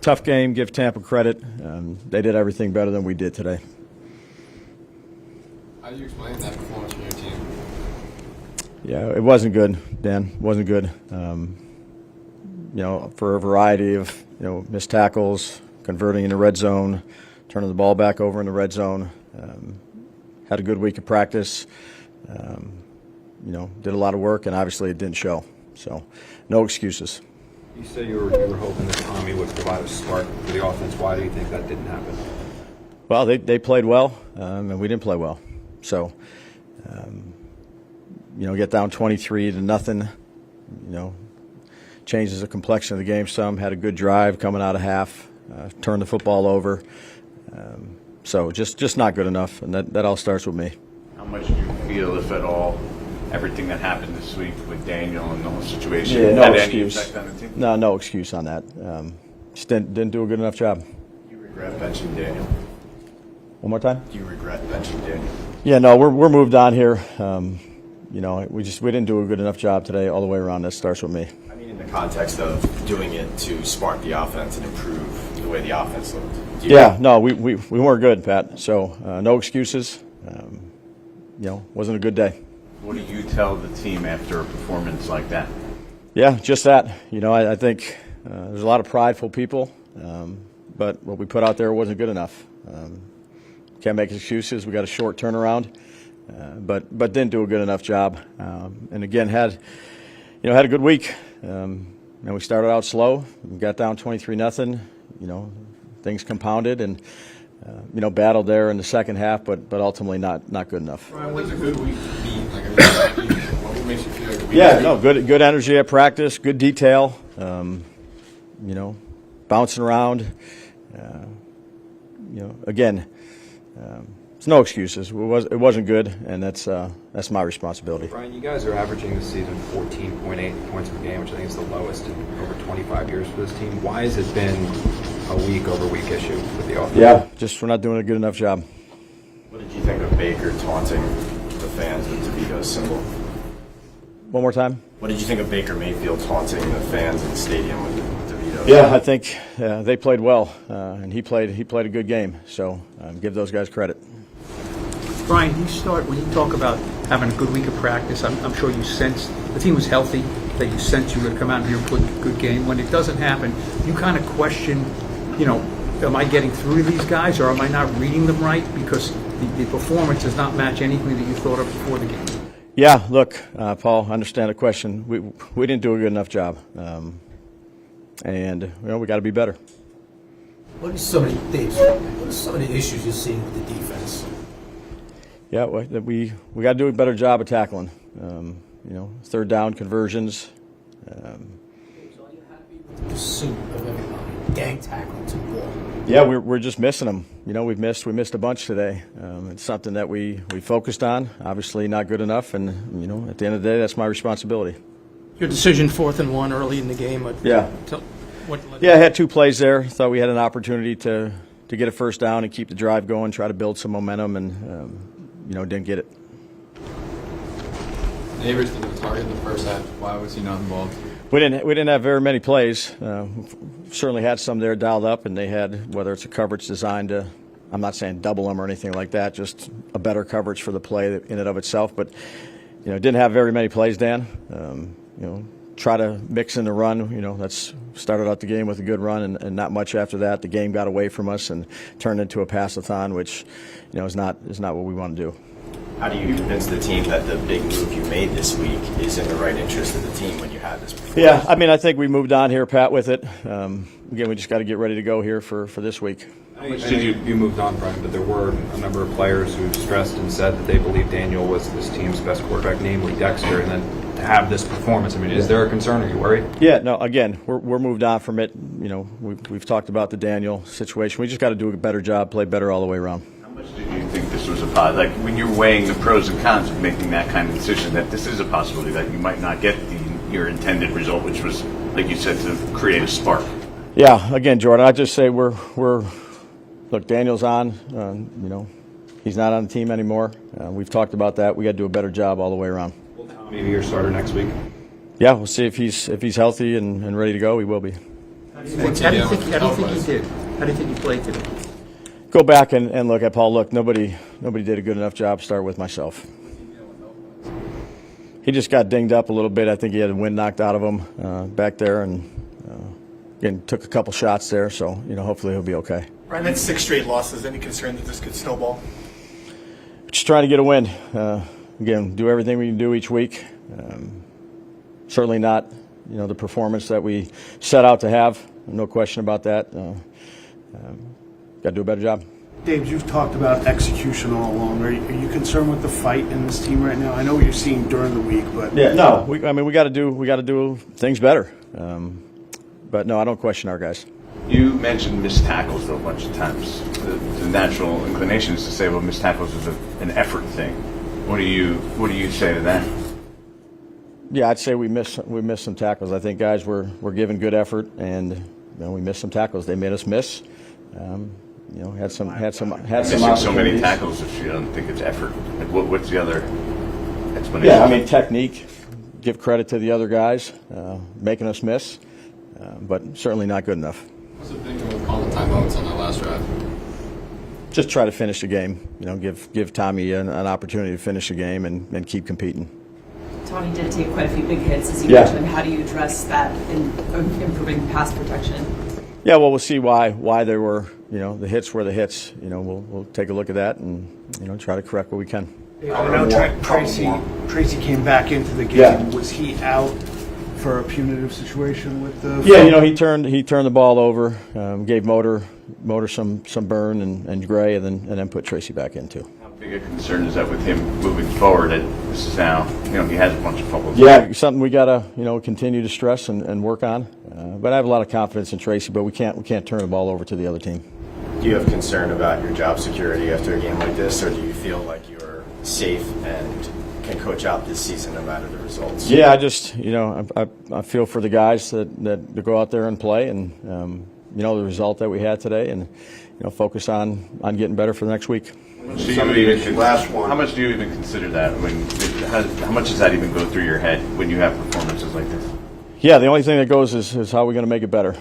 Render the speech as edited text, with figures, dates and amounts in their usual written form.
tough game. Give Tampa credit. They did everything better than we did today. How do you explain that performance from your team? Yeah, it wasn't good, Dan. It wasn't good. For a variety of missed tackles, converting in the red zone, turning the ball back over in the red zone. Had a good week of practice. Did a lot of work, and obviously it didn't show. So, no excuses. You say you were hoping that Tommy would provide a spark for the offense. Why do you think that didn't happen? Well, they played well, and we didn't play well. So, get down 23-0. Changes the complexion of the game some. Had a good drive coming out of half. Turned the football over. So just not good enough, and that all starts with me. How much do you feel, if at all, everything that happened this week with Daniel and the whole situation had excuse. Any effect on the team? No excuse on that. Just didn't do a good enough job. Do you regret benching Daniel? One more time? Do you regret benching Daniel? Yeah, no, we're moved on here. We didn't do a good enough job today all the way around. That starts with me. I mean, in the context of doing it to spark the offense and improve the way the offense looked. We weren't good, Pat. So no excuses. Wasn't a good day. What do you tell the team after a performance like that? Yeah, just that. I think there's a lot of prideful people, but what we put out there wasn't good enough. Can't make excuses. We got a short turnaround, but didn't do a good enough job. And again, had a good week. And we started out slow. We got down 23-0. Things compounded and battled there in the second half, but ultimately not good enough. Brian, what's a good week to be? What makes you feel like a week? Yeah, good energy at practice, good detail. Bouncing around. Again, it's no excuses. It wasn't good, and that's my responsibility. Brian, you guys are averaging this season 14.8 points per game, which I think is the lowest in over 25 years for this team. Why has it been a week-over-week issue with the offense? Yeah, just we're not doing a good enough job. What did you think of Baker taunting the fans with DeVito's symbol? One more time? What did you think of Baker Mayfield taunting the fans in the stadium with DeVito's? Yeah, I think they played well, and he played a good game. So give those guys credit. Brian, when you talk about having a good week of practice, I'm sure you sensed the team was healthy, that you sensed you were going to come out here and play a good game. When it doesn't happen, you kind of question, am I getting through to these guys, or am I not reading them right? Because the performance does not match anything that you thought of before the game. Yeah, look, Paul, I understand the question. We didn't do a good enough job, and we got to be better. What are some of the issues you're seeing with the defense? Yeah, we got to do a better job of tackling. Third down conversions. Are you happy with the pursuit of everybody, gang tackling to the ball? Yeah, we're just missing them. We missed a bunch today. It's something that we focused on. Obviously, not good enough, and at the end of the day, that's my responsibility. Your decision 4th and 1 early in the game. Yeah. I had 2 plays there. Thought we had an opportunity to get a first down and keep the drive going, try to build some momentum, and didn't get it. Neighbors didn't target in the first half. Why was he not involved? We didn't have very many plays. Certainly had some there dialed up, and they had, whether it's a coverage designed to, I'm not saying double them or anything like that, just a better coverage for the play in and of itself. But didn't have very many plays, Dan. Try to mix in the run. That's started out the game with a good run, and not much after that. The game got away from us and turned into a pass-a-thon, which is not what we want to do. How do you convince the team that the big move you made this week is in the right interest of the team when you had this performance? Yeah, I think we moved on here, Pat, with it. Again, we just got to get ready to go here for this week. I know you moved on, Brian, but there were a number of players who stressed and said that they believe Daniel was this team's best quarterback, namely Dexter, and then to have this performance. Is there a concern? Are you worried? Yeah, no, again, we're moved on from it. We've talked about the Daniel situation. We just got to do a better job, play better all the way around. How much did you think this was a positive? Like, when you're weighing the pros and cons of making that kind of decision, that this is a possibility that you might not get your intended result, which was, like you said, to create a spark. Yeah, again, Jordan, I just say look, Daniel's on. He's not on the team anymore. We've talked about that. We got to do a better job all the way around. Will Tommy be your starter next week? Yeah, we'll see if he's healthy and ready to go. He will be. How do you think he did? How do you think he played today? Go back and look at Paul. Look, nobody did a good enough job. Start with myself. He just got dinged up a little bit. I think he had the wind knocked out of him back there, and again took a couple shots there. So hopefully he'll be okay. Brian, that's 6 straight losses. Any concern that this could snowball? Just trying to get a win. Again, do everything we can do each week. Certainly not, the performance that we set out to have. No question about that. Got to do a better job. Dave, you've talked about execution all along. Are you concerned with the fight in this team right now? I know what you're seeing during the week, but no, we got to do things better. But no, I don't question our guys. You mentioned missed tackles though a bunch of times. The natural inclination is to say, well, missed tackles is an effort thing. What do you say to that? Yeah, I'd say we missed some tackles. I think guys were giving good effort, and we missed some tackles. They made us miss. Had some Missing so many tackles if you don't think it's effort. What's the other explanation? Yeah, technique. Give credit to the other guys making us miss, but certainly not good enough. What's the thinking with calling timeouts on that last drive? Just try to finish the game. Give Tommy an opportunity to finish the game and keep competing. Tommy did take quite a few big hits, as you mentioned. How do you address that in improving pass protection? Yeah, well, we'll see why there were, the hits were the hits. We'll take a look at that and, try to correct what we can. I know Tracy came back into the game. Yeah. Was he out for a punitive situation with the? Yeah, he turned the ball over, gave Motor some burn and Gray, and then put Tracy back in too. How big a concern is that with him moving forward? This is now, he has a bunch of fumbles. Yeah, something we gotta continue to stress and work on. But I have a lot of confidence in Tracy, but we can't turn the ball over to the other team. Do you have concern about your job security after a game like this, or do you feel like you're safe and can coach out this season no matter the results? Yeah, I just I feel for the guys that go out there and play, and the result that we had today, and focus on getting better for the next week. How much do you even consider that? How much does that even go through your head when you have performances like this? Yeah, the only thing that goes is how are we going to make it better.